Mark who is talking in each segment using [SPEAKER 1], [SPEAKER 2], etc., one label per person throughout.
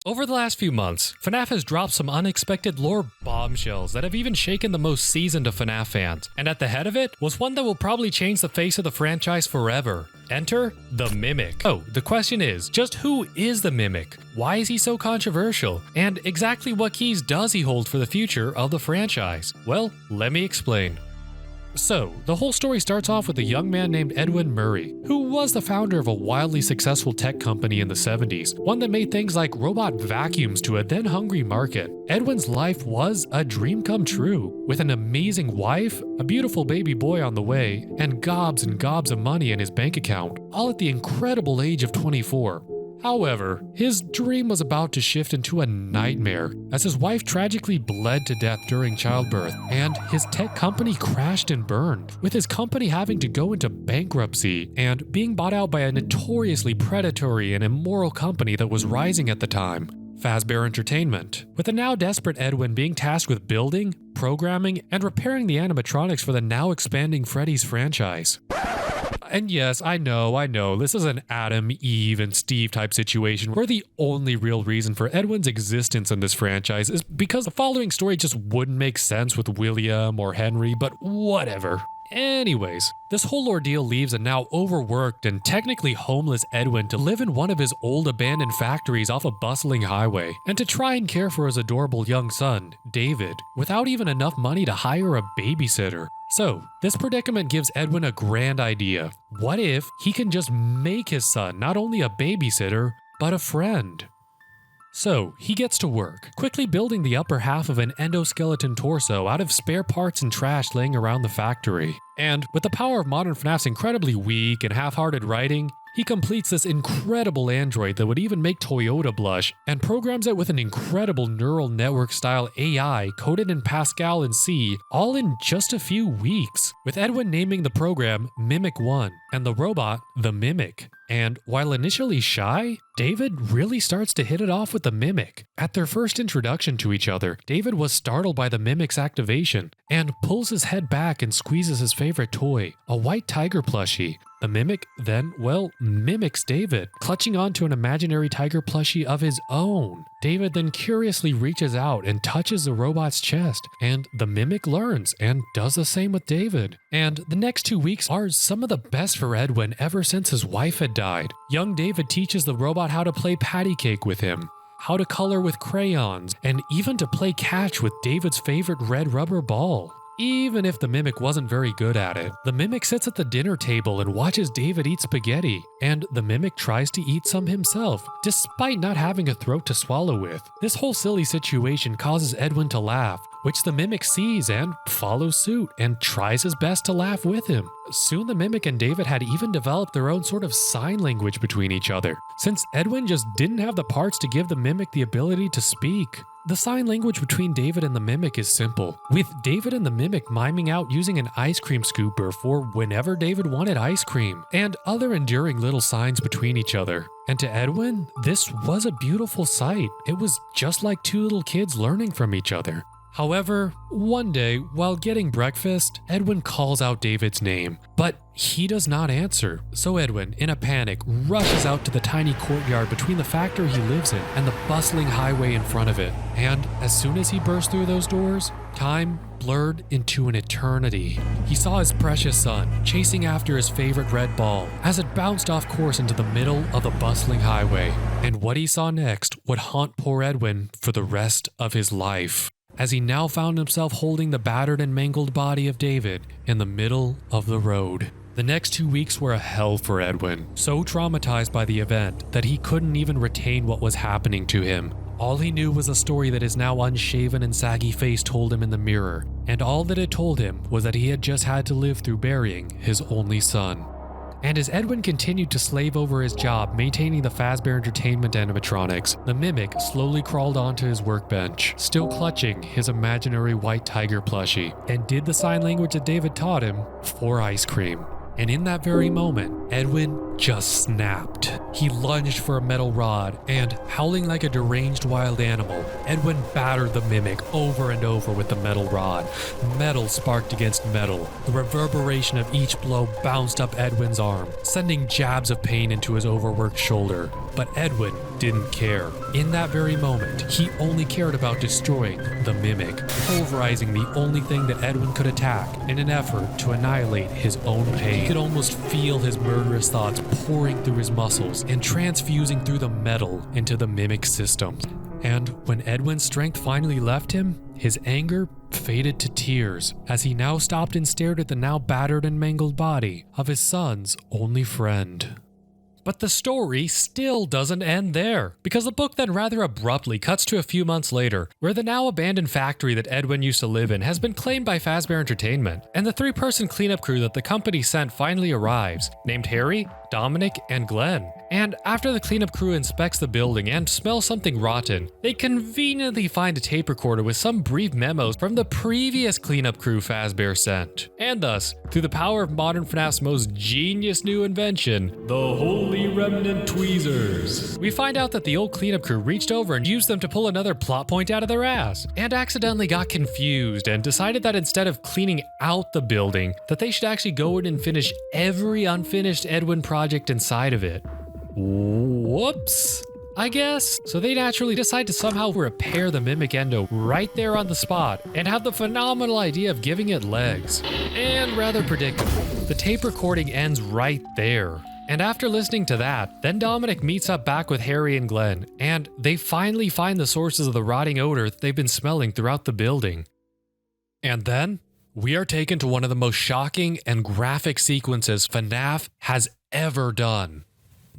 [SPEAKER 1] Over the last few months, Fnaf has dropped some unexpected lore bombshells that have even shaken the most seasoned of Fnaf fans, and at the head of it was one that will probably change the face of the franchise forever. Enter the Mimic. Oh, the question is, just who is the Mimic? Why is he so controversial? And exactly what keys does he hold for the future of the franchise? Well, let me explain. So, the whole story starts off with a young man named Edwin Murray, who was the founder of a wildly successful tech company in the 70s, one that made things like robot vacuums to a then-hungry market. Edwin's life was a dream come true, with an amazing wife, a beautiful baby boy on the way, and gobs of money in his bank account, all at the incredible age of 24. However, his dream was about to shift into a nightmare as his wife tragically bled to death during childbirth and his tech company crashed and burned, with his company having to go into bankruptcy and being bought out by a notoriously predatory and immoral company that was rising at the time, Fazbear Entertainment, with the now desperate Edwin being tasked with building, programming, and repairing the animatronics for the now expanding Freddy's franchise. And yes, I know, this is an Adam, Eve, and Steve type situation where the only real reason for Edwin's existence in this franchise is because the following story just wouldn't make sense with William or Henry, but whatever. Anyways, this whole ordeal leaves a now overworked and technically homeless Edwin to live in one of his old abandoned factories off a bustling highway, and to try and care for his adorable young son, David, without even enough money to hire a babysitter. So, this predicament gives Edwin a grand idea. What if he can just make his son not only a babysitter, but a friend? So, he gets to work, quickly building the upper half of an endoskeleton torso out of spare parts and trash laying around the factory. And with the power of modern FNAF's incredibly weak and half-hearted writing, he completes this incredible android that would even make Toyota blush, and programs it with an incredible neural network-style AI coded in Pascal and C, all in just a few weeks, with Edwin naming the program Mimic 1, and the robot the Mimic. And while initially shy, David really starts to hit it off with the Mimic. At their first introduction to each other, David was startled by the Mimic's activation, and pulls his head back and squeezes his favorite toy, a white tiger plushie. The Mimic then, mimics David, clutching onto an imaginary tiger plushie of his own. David then curiously reaches out and touches the robot's chest, and the Mimic learns and does the same with David. And the next 2 weeks are some of the best for Edwin ever since his wife had died. Young David teaches the robot how to play patty cake with him, how to color with crayons, and even to play catch with David's favorite red rubber ball. Even if the Mimic wasn't very good at it, the Mimic sits at the dinner table and watches David eat spaghetti, and the Mimic tries to eat some himself, despite not having a throat to swallow with. This whole silly situation causes Edwin to laugh, which the Mimic sees and follows suit and tries his best to laugh with him. Soon the Mimic and David had even developed their own sort of sign language between each other, since Edwin just didn't have the parts to give the Mimic the ability to speak. The sign language between David and the Mimic is simple, with David and the Mimic miming out using an ice cream scooper for whenever David wanted ice cream, and other enduring little signs between each other. And to Edwin, this was a beautiful sight. It was just like two little kids learning from each other. However, one day, while getting breakfast, Edwin calls out David's name, but he does not answer. So Edwin, in a panic, rushes out to the tiny courtyard between the factory he lives in and the bustling highway in front of it. And as soon as he burst through those doors, time blurred into an eternity. He saw his precious son chasing after his favorite red ball as it bounced off course into the middle of the bustling highway. And what he saw next would haunt poor Edwin for the rest of his life, as he now found himself holding the battered and mangled body of David in the middle of the road. The next 2 weeks were a hell for Edwin, so traumatized by the event that he couldn't even retain what was happening to him. All he knew was a story that his now unshaven and saggy face told him in the mirror, and all that it told him was that he had just had to live through burying his only son. And as Edwin continued to slave over his job maintaining the Fazbear Entertainment animatronics, the Mimic slowly crawled onto his workbench, still clutching his imaginary white tiger plushie, and did the sign language that David taught him for ice cream. And in that very moment, Edwin just snapped. He lunged for a metal rod, and, howling like a deranged wild animal, Edwin battered the mimic over and over with the metal rod. Metal sparked against metal. The reverberation of each blow bounced up Edwin's arm, sending jabs of pain into his overworked shoulder. But Edwin didn't care. In that very moment, he only cared about destroying the mimic, pulverizing the only thing that Edwin could attack in an effort to annihilate his own pain. He could almost feel his murderous thoughts pouring through his muscles and transfusing through the metal into the mimic's systems. And when Edwin's strength finally left him, his anger faded to tears as he now stopped and stared at the now battered and mangled body of his son's only friend. But the story still doesn't end there, because the book then rather abruptly cuts to a few months later, where the now abandoned factory that Edwin used to live in has been claimed by Fazbear Entertainment, and the 3-person cleanup crew that the company sent finally arrives, named Harry, Dominic, and Glenn. And after the cleanup crew inspects the building and smells something rotten, they conveniently find a tape recorder with some brief memos from the previous cleanup crew Fazbear sent. And thus, through the power of modern FNAF's most genius new invention, the Holy Remnant Tweezers, we find out that the old cleanup crew reached over and used them to pull another plot point out of their ass, and accidentally got confused and decided that instead of cleaning out the building, that they should actually go in and finish every unfinished Edwin project inside of it. Whoops, I guess. So they naturally decide to somehow repair the mimic endo right there on the spot and have the phenomenal idea of giving it legs. And rather predictable, the tape recording ends right there. And after listening to that, then Dominic meets up back with Harry and Glenn, and they finally find the sources of the rotting odor that they've been smelling throughout the building. And then we are taken to one of the most shocking and graphic sequences FNAF has ever done.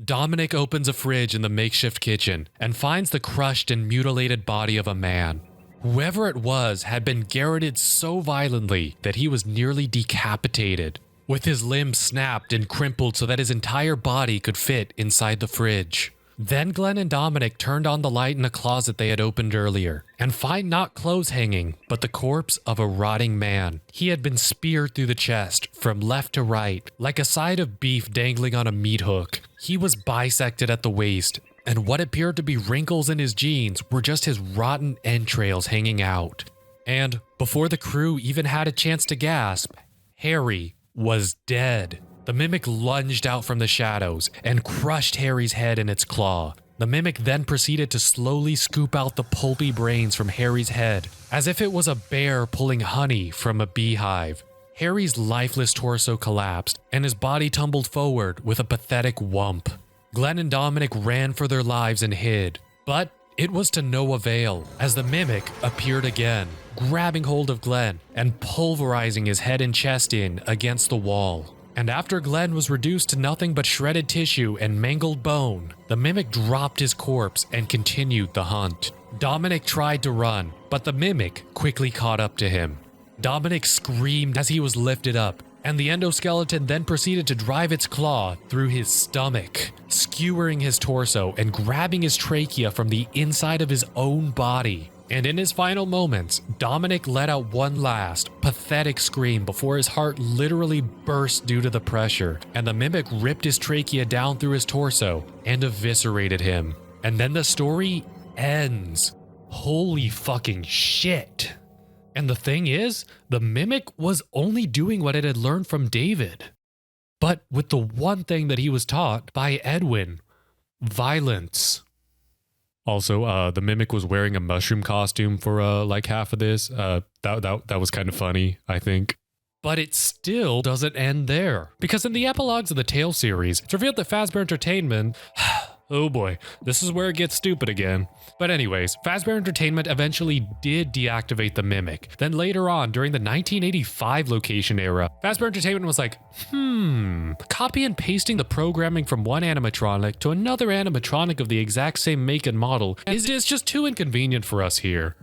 [SPEAKER 1] Dominic opens a fridge in the makeshift kitchen and finds the crushed and mutilated body of a man. Whoever it was had been garroted so violently that he was nearly decapitated, with his limbs snapped and crumpled so that his entire body could fit inside the fridge. Then Glenn and Dominic turned on the light in a closet they had opened earlier and find not clothes hanging, but the corpse of a rotting man. He had been speared through the chest from left to right, like a side of beef dangling on a meat hook. He was bisected at the waist, and what appeared to be wrinkles in his jeans were just his rotten entrails hanging out. And before the crew even had a chance to gasp, Harry was dead. The mimic lunged out from the shadows and crushed Harry's head in its claw. The mimic then proceeded to slowly scoop out the pulpy brains from Harry's head, as if it was a bear pulling honey from a beehive. Harry's lifeless torso collapsed, and his body tumbled forward with a pathetic whump. Glenn and Dominic ran for their lives and hid, but it was to no avail, as the mimic appeared again, grabbing hold of Glenn and pulverizing his head and chest in against the wall. And after Glenn was reduced to nothing but shredded tissue and mangled bone, the mimic dropped his corpse and continued the hunt. Dominic tried to run, but the mimic quickly caught up to him. Dominic screamed as he was lifted up, and the endoskeleton then proceeded to drive its claw through his stomach, skewering his torso and grabbing his trachea from the inside of his own body. And in his final moments, Dominic let out one last, pathetic scream before his heart literally burst due to the pressure, and the mimic ripped his trachea down through his torso and eviscerated him. And then the story ends. Holy fucking shit. And the thing is, the mimic was only doing what it had learned from David. But with the one thing that he was taught by Edwin: violence. Also, the mimic was wearing a mushroom costume for like half of this. That was kind of funny, I think. But it still doesn't end there, because in the epilogues of the Tale series, it's revealed that Fazbear Entertainment... Oh boy, this is where it gets stupid again. But anyways, Fazbear Entertainment eventually did deactivate the mimic. Then later on, during the 1985 location era, Fazbear Entertainment was like, copy and pasting the programming from one animatronic to another animatronic of the exact same make and model is just too inconvenient for us here.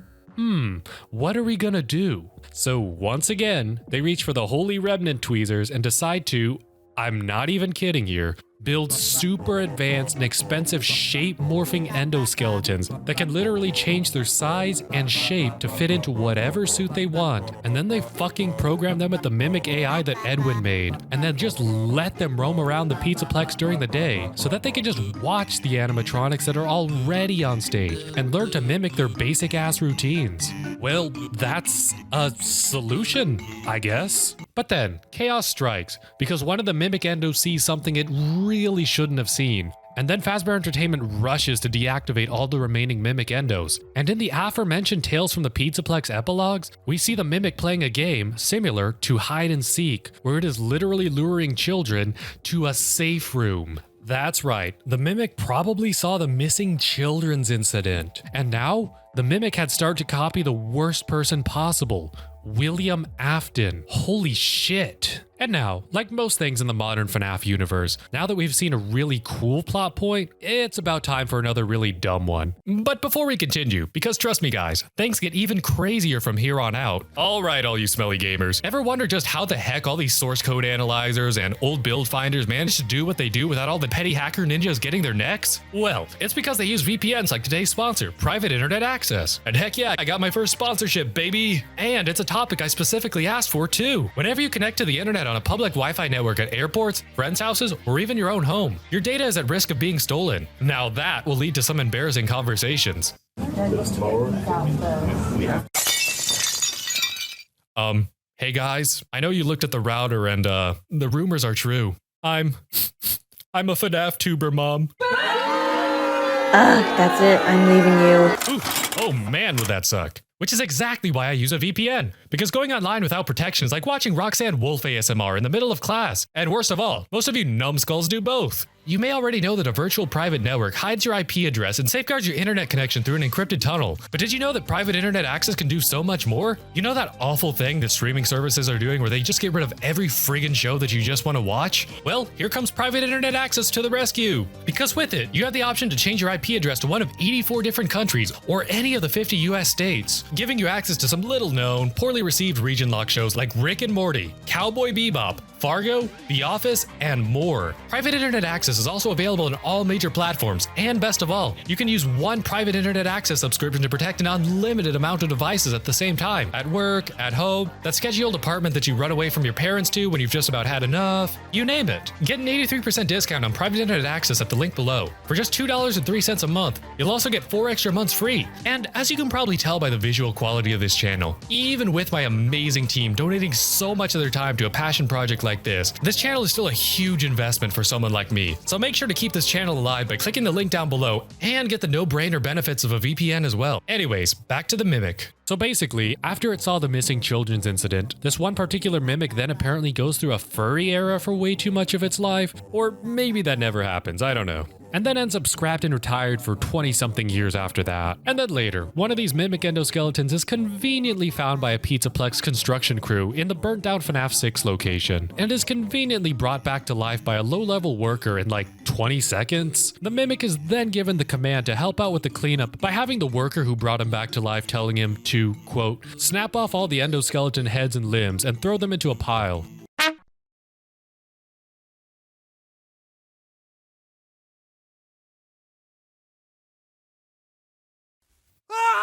[SPEAKER 1] What are we gonna do? So once again, they reach for the Holy Remnant Tweezers and decide to, I'm not even kidding here, builds super advanced and expensive shape-morphing endoskeletons that can literally change their size and shape to fit into whatever suit they want, and then they fucking program them with the mimic AI that Edwin made, and then just let them roam around the Pizzaplex during the day so that they can just watch the animatronics that are already on stage and learn to mimic their basic-ass routines. Well, that's a solution, I guess. But then, chaos strikes, because one of the mimic endos sees something it really shouldn't have seen. And then Fazbear Entertainment rushes to deactivate all the remaining mimic endos. And in the aforementioned Tales from the Pizzaplex epilogues, we see the mimic playing a game similar to hide and seek, where it is literally luring children to a safe room. That's right, the mimic probably saw the missing children's incident. And now, the mimic had started to copy the worst person possible, William Afton. Holy shit. And now, like most things in the modern FNAF universe, now that we've seen a really cool plot point, it's about time for another really dumb one. But before we continue, because trust me guys, things get even crazier from here on out. Alright all you smelly gamers, ever wonder just how the heck all these source code analyzers and old build finders manage to do what they do without all the petty hacker ninjas getting their necks? Well, it's because they use VPNs like today's sponsor, Private Internet Access. And heck yeah, I got my first sponsorship, baby! And it's a topic I specifically asked for too. Whenever you connect to the internet on a public Wi-Fi network at airports, friends' houses, or even your own home, your data is at risk of being stolen. Now that will lead to some embarrassing conversations. Hey guys, I know you looked at the router and the rumors are true. I'm a FNAF tuber, Mom.
[SPEAKER 2] That's it. I'm leaving you.
[SPEAKER 1] Ooh, oh man, would that suck. Which is exactly why I use a VPN. Because going online without protection is like watching Roxanne Wolf ASMR in the middle of class. And worst of all, most of you numbskulls do both. You may already know that a virtual private network hides your IP address and safeguards your internet connection through an encrypted tunnel. But did you know that private internet access can do so much more? You know that awful thing that streaming services are doing where they just get rid of every friggin' show that you just want to watch? Well, here comes private internet access to the rescue. Because with it, you have the option to change your IP address to one of 84 different countries or any of the 50 US states, giving you access to some little known, poorly received region lock shows like Rick and Morty, Cowboy Bebop, Fargo, The Office, and more. Private internet access is also available on all major platforms, and best of all, you can use one private internet access subscription to protect an unlimited amount of devices at the same time, at work, at home, that sketchy old apartment that you run away from your parents to when you've just about had enough, you name it. Get an 83% discount on private internet access at the link below. For just $2.03 a month, you'll also get 4 extra months free. And as you can probably tell by the visual quality of this channel, even with my amazing team donating so much of their time to a passion project like this channel is still a huge investment for someone like me. So make sure to keep this channel alive by clicking the link down below and get the no-brainer benefits of a VPN as well. Anyways, back to the mimic. So basically, after it saw the missing children's incident, this one particular mimic then apparently goes through a furry era for way too much of its life, or maybe that never happens, I don't know. And then ends up scrapped and retired for 20-something years after that. And then later, one of these mimic endoskeletons is conveniently found by a Pizzaplex construction crew in the burnt-down FNAF 6 location, and is conveniently brought back to life by a low-level worker in like 20 seconds. The mimic is then given the command to help out with the cleanup by having the worker who brought him back to life telling him to, quote, snap off all the endoskeleton heads and limbs and throw them into a pile.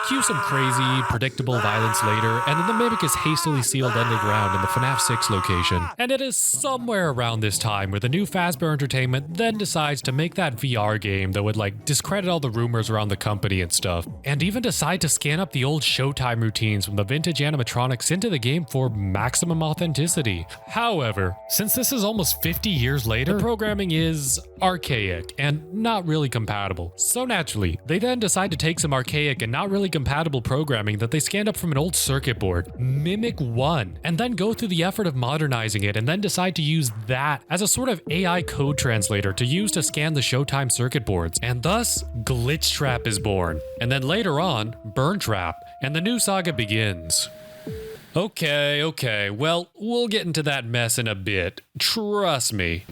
[SPEAKER 1] Cue some crazy, predictable violence later, and then the mimic is hastily sealed underground in the FNAF 6 location. And it is somewhere around this time where the new Fazbear Entertainment then decides to make that VR game that would like discredit all the rumors around the company and stuff, and even decide to scan up the old Showtime routines from the vintage animatronics into the game for maximum authenticity. However, since this is almost 50 years later, the programming is archaic and not really compatible. So naturally, they then decide to take some archaic and not really compatible programming that they scanned up from an old circuit board, Mimic 1, and then go through the effort of modernizing it and then decide to use that as a sort of AI code translator to use to scan the Showtime circuit boards. And thus, Glitch Trap is born. And then later on, Burn Trap, and the new saga begins. Okay, well, we'll get into that mess in a bit. Trust me.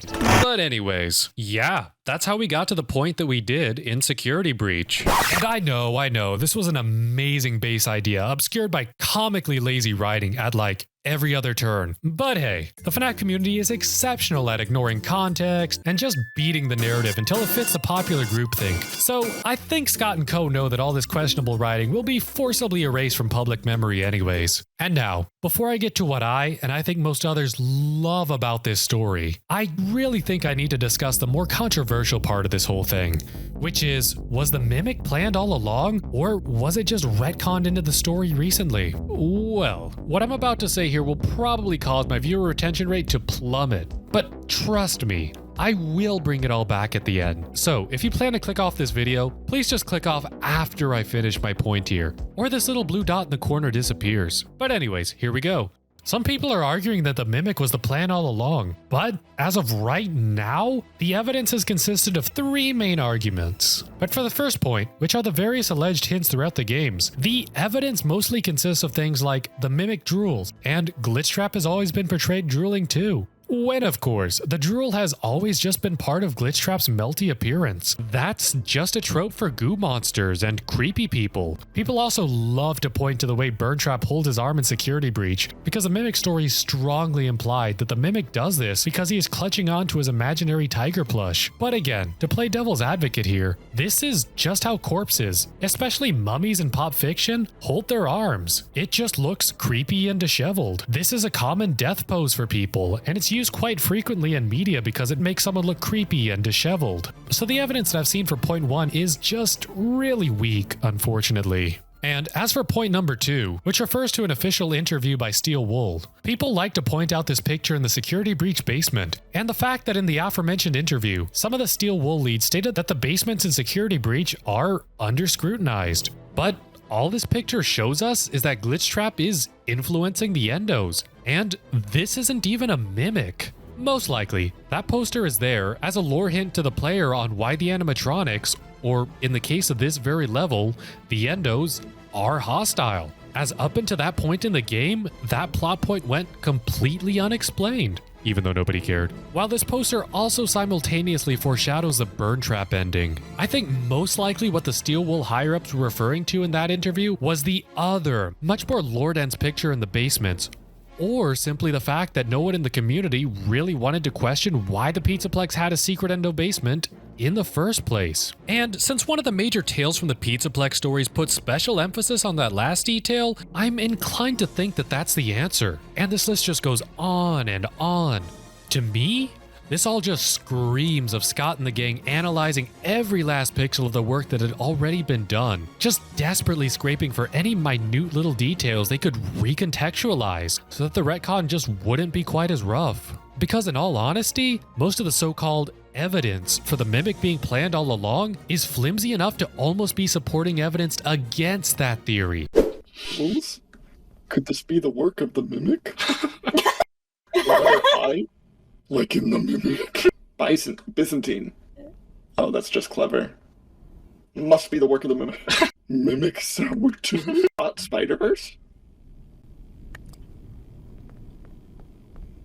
[SPEAKER 1] But anyways, yeah, that's how we got to the point that we did in Security Breach. And I know, this was an amazing base idea, obscured by comically lazy writing at like every other turn. But hey, the Fnaf community is exceptional at ignoring context and just beating the narrative until it fits the popular groupthink. So I think Scott and co know that all this questionable writing will be forcibly erased from public memory anyways. And now, before I get to what I think most others love about this story, I really think I need to discuss the more controversial part of this whole thing, which is, was the Mimic planned all along, or was it just retconned into the story recently? Well, what I'm about to say here will probably cause my viewer retention rate to plummet, but trust me, I will bring it all back at the end. So if you plan to click off this video, please just click off after I finish my point here, or this little blue dot in the corner disappears. But anyways, here we go. Some people are arguing that the Mimic was the plan all along, but as of right now, the evidence has consisted of 3 main arguments. But for the first point, which are the various alleged hints throughout the games, the evidence mostly consists of things like the Mimic drools, and Glitchtrap has always been portrayed drooling too. When, of course, the drool has always just been part of Glitchtrap's melty appearance. That's just a trope for goo monsters and creepy people. People also love to point to the way Burntrap holds his arm in Security Breach, because the Mimic story strongly implied that the Mimic does this because he is clutching onto his imaginary tiger plush. But again, to play devil's advocate here, this is just how corpses, especially mummies in pop fiction, hold their arms. It just looks creepy and disheveled. This is a common death pose for people, and it's used quite frequently in media because it makes someone look creepy and disheveled. So the evidence that I've seen for point 1 is just really weak, unfortunately. And as for point number 2, which refers to an official interview by Steel Wool, people like to point out this picture in the Security Breach basement, and the fact that in the aforementioned interview, some of the Steel Wool leads stated that the basements in Security Breach are under-scrutinized. But all this picture shows us is that Glitchtrap is influencing the endos, and this isn't even a Mimic. Most likely, that poster is there as a lore hint to the player on why the animatronics, or in the case of this very level, the endos, are hostile. As up until that point in the game, that plot point went completely unexplained, even though nobody cared. While this poster also simultaneously foreshadows the Burntrap ending, I think most likely what the Steel Wool higher-ups were referring to in that interview was the other, much more lore-dense picture in the basements, or simply the fact that no one in the community really wanted to question why the Pizzaplex had a secret endo basement in the first place. And since one of the major tales from the Pizzaplex stories puts special emphasis on that last detail, I'm inclined to think that that's the answer. And this list just goes on and on. To me, this all just screams of Scott and the gang analyzing every last pixel of the work that had already been done, just desperately scraping for any minute little details they could recontextualize so that the retcon just wouldn't be quite as rough. Because in all honesty, most of the so-called evidence for the Mimic being planned all along is flimsy enough to almost be supporting evidence against that theory.
[SPEAKER 2] Wolves? Could this be the work of the Mimic? I, like in the Mimic. Byzantine. Oh, that's just clever. Must be the work of the Mimic. Mimic sourdough. Hot Spider-Verse?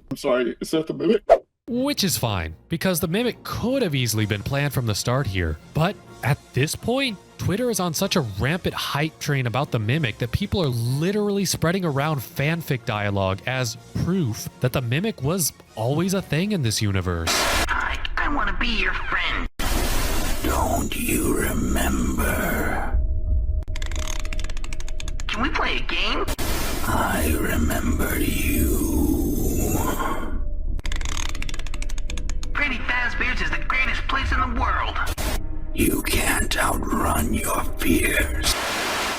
[SPEAKER 2] I'm sorry, is that the Mimic?
[SPEAKER 1] Which is fine, because the Mimic could have easily been planned from the start here. But at this point, Twitter is on such a rampant hype train about the Mimic that people are literally spreading around fanfic dialogue as proof that the Mimic was always a thing in this universe.
[SPEAKER 3] I want to be your friend.
[SPEAKER 4] Don't you remember?
[SPEAKER 3] Can we play a game?
[SPEAKER 4] I remember you.
[SPEAKER 3] Pretty Fazbear's is the greatest place in the world.
[SPEAKER 4] You can't outrun your fears.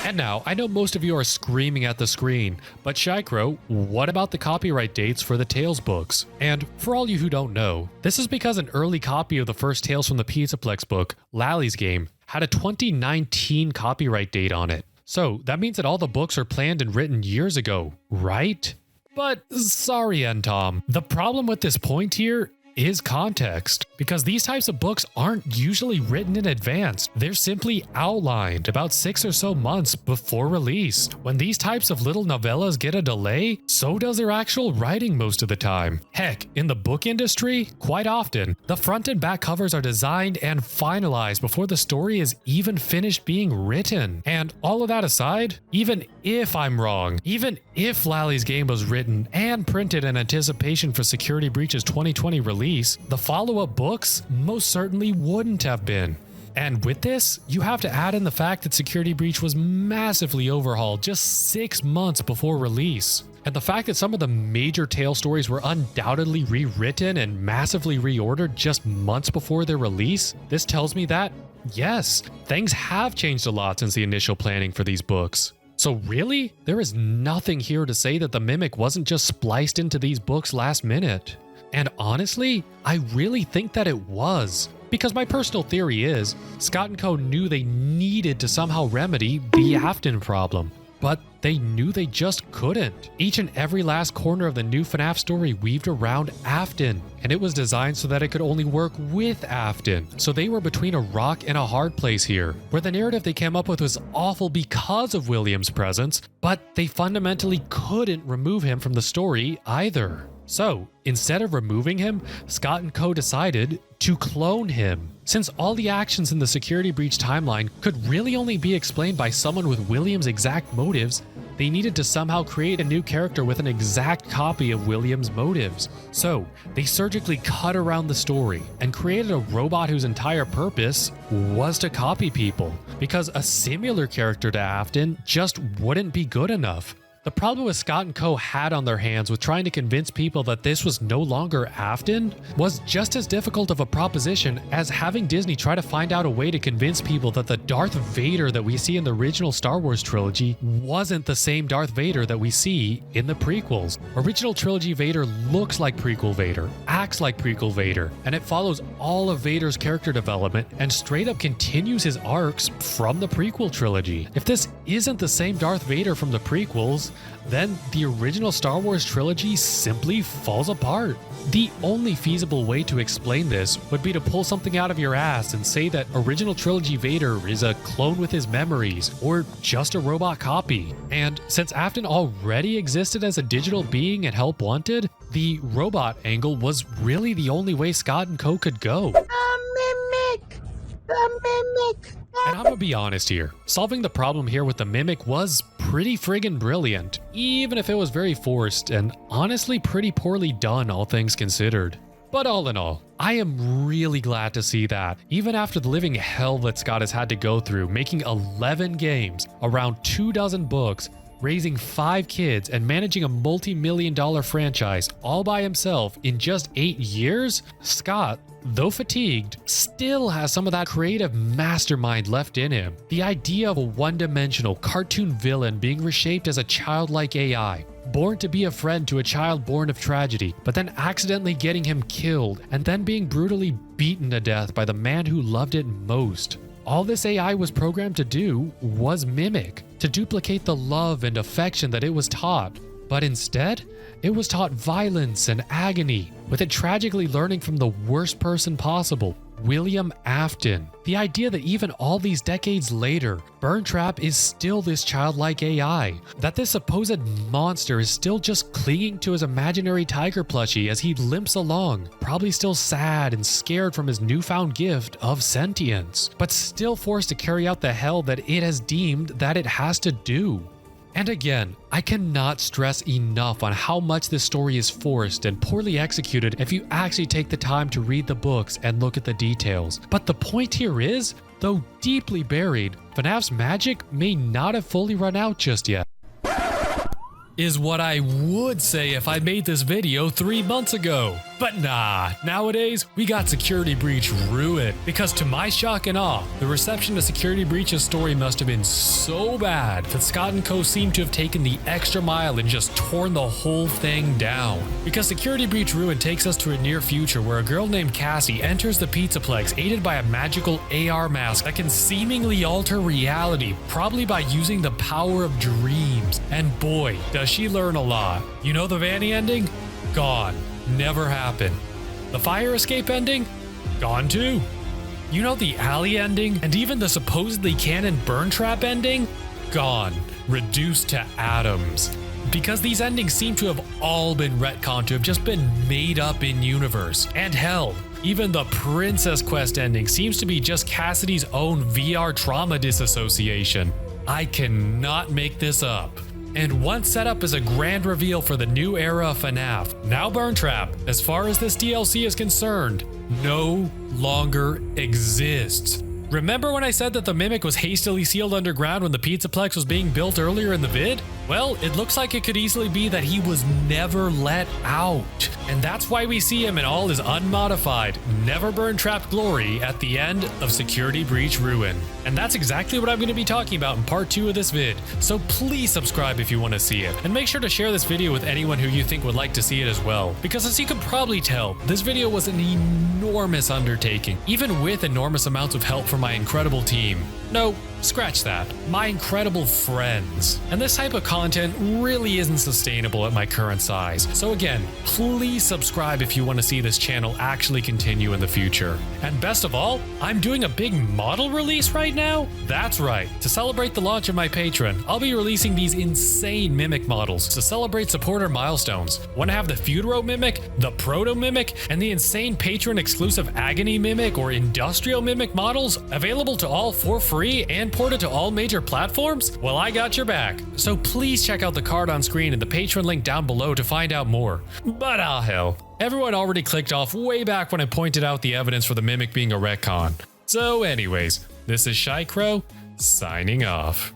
[SPEAKER 1] And now, I know most of you are screaming at the screen, but Shykro, what about the copyright dates for the Tales books? And for all you who don't know, this is because an early copy of the first Tales from the Pizzaplex book, Lally's Game, had a 2019 copyright date on it. So that means that all the books are planned and written years ago, right? But sorry, Tom. The problem with this point here is context, because these types of books aren't usually written in advance. They're simply outlined about 6 or so months before release. When these types of little novellas get a delay, so does their actual writing most of the time. Heck, in the book industry, quite often, the front and back covers are designed and finalized before the story is even finished being written. And all of that aside, even if I'm wrong, even if Lally's game was written and printed in anticipation for Security Breach's 2020 release, the follow-up books most certainly wouldn't have been. And with this, you have to add in the fact that Security Breach was massively overhauled just 6 months before release. And the fact that some of the major tale stories were undoubtedly rewritten and massively reordered just months before their release, this tells me that, yes, things have changed a lot since the initial planning for these books. So really, there is nothing here to say that the Mimic wasn't just spliced into these books last minute. And honestly, I really think that it was. Because my personal theory is, Scott & Co. knew they needed to somehow remedy the Afton problem. But they knew they just couldn't. Each and every last corner of the new Fnaf story weaved around Afton, and it was designed so that it could only work with Afton. So they were between a rock and a hard place here, where the narrative they came up with was awful because of William's presence, but they fundamentally couldn't remove him from the story either. So, instead of removing him, Scott & Co. decided to clone him. Since all the actions in the Security Breach timeline could really only be explained by someone with William's exact motives, they needed to somehow create a new character with an exact copy of William's motives. So, they surgically cut around the story and created a robot whose entire purpose was to copy people, because a similar character to Afton just wouldn't be good enough. The problem with Scott & Co. had on their hands with trying to convince people that this was no longer Afton was just as difficult of a proposition as having Disney try to find out a way to convince people that the Darth Vader that we see in the original Star Wars trilogy wasn't the same Darth Vader that we see in the prequels. Original trilogy Vader looks like prequel Vader, acts like prequel Vader, and it follows all of Vader's character development and straight up continues his arcs from the prequel trilogy. If this isn't the same Darth Vader from the prequels, then the original Star Wars trilogy simply falls apart. The only feasible way to explain this would be to pull something out of your ass and say that original trilogy Vader is a clone with his memories, or just a robot copy. And since Afton already existed as a digital being and help wanted, the robot angle was really the only way Scott & Co. could go.
[SPEAKER 5] The Mimic!
[SPEAKER 1] And I'm gonna be honest here, solving the problem here with the Mimic was pretty friggin' brilliant, even if it was very forced and honestly pretty poorly done, all things considered. But all in all, I am really glad to see that, even after the living hell that Scott has had to go through, making 11 games, around 24 books, raising 5 kids, and managing a multi-million-dollar franchise all by himself in just 8 years, Scott, though fatigued, still has some of that creative mastermind left in him. The idea of a one-dimensional cartoon villain being reshaped as a childlike AI, born to be a friend to a child born of tragedy, but then accidentally getting him killed and then being brutally beaten to death by the man who loved it most. All this AI was programmed to do was mimic, to duplicate the love and affection that it was taught. But instead, it was taught violence and agony, with it tragically learning from the worst person possible, William Afton. The idea that even all these decades later, Burntrap is still this childlike AI, that this supposed monster is still just clinging to his imaginary tiger plushie as he limps along, probably still sad and scared from his newfound gift of sentience, but still forced to carry out the hell that it has deemed that it has to do. And again, I cannot stress enough on how much this story is forced and poorly executed if you actually take the time to read the books and look at the details. But the point here is, though deeply buried, Fnaf's magic may not have fully run out just yet. Is what I would say if I made this video 3 months ago. But nah, nowadays, we got Security Breach ruined. Because to my shock and awe, the reception to Security Breach's story must have been so bad that Scott & Co. seemed to have taken the extra mile and just torn the whole thing down. Because Security Breach Ruined takes us to a near future where a girl named Cassie enters the Pizzaplex aided by a magical AR mask that can seemingly alter reality, probably by using the power of dreams. And boy, does she learn a lot. You know the Vanny ending? Gone. Never happened. The fire escape ending? Gone too. You know, the alley ending and even the supposedly canon burn trap ending? Gone. Reduced to atoms. Because these endings seem to have all been retconned, to have just been made up in universe. And hell, even the Princess Quest ending seems to be just Cassidy's own VR trauma disassociation. I cannot make this up. And once set up as a grand reveal for the new era of FNAF, now Burn Trap, as far as this DLC is concerned, no longer exists. Remember when I said that the Mimic was hastily sealed underground when the Pizzaplex was being built earlier in the vid? Well, it looks like it could easily be that he was never let out. And that's why we see him in all his unmodified, never burn trapped glory at the end of Security Breach Ruin. And that's exactly what I'm going to be talking about in part 2 of this vid. So please subscribe if you want to see it. And make sure to share this video with anyone who you think would like to see it as well. Because as you can probably tell, this video was an enormous undertaking, even with enormous amounts of help from my incredible team. No, scratch that. My incredible friends. And this type of content really isn't sustainable at my current size. So again, please subscribe if you want to see this channel actually continue in the future. And best of all, I'm doing a big model release right now. That's right. To celebrate the launch of my Patreon, I'll be releasing these insane Mimic models to celebrate supporter milestones. Want to have the Futuro Mimic, the Proto Mimic, and the insane Patreon exclusive Agony Mimic or Industrial Mimic models available to all for free and ported to all major platforms? Well, I got your back. So please check out the card on screen and the Patreon link down below to find out more. But hell. Everyone already clicked off way back when I pointed out the evidence for the Mimic being a retcon. So anyways, this is Shy Crow, signing off.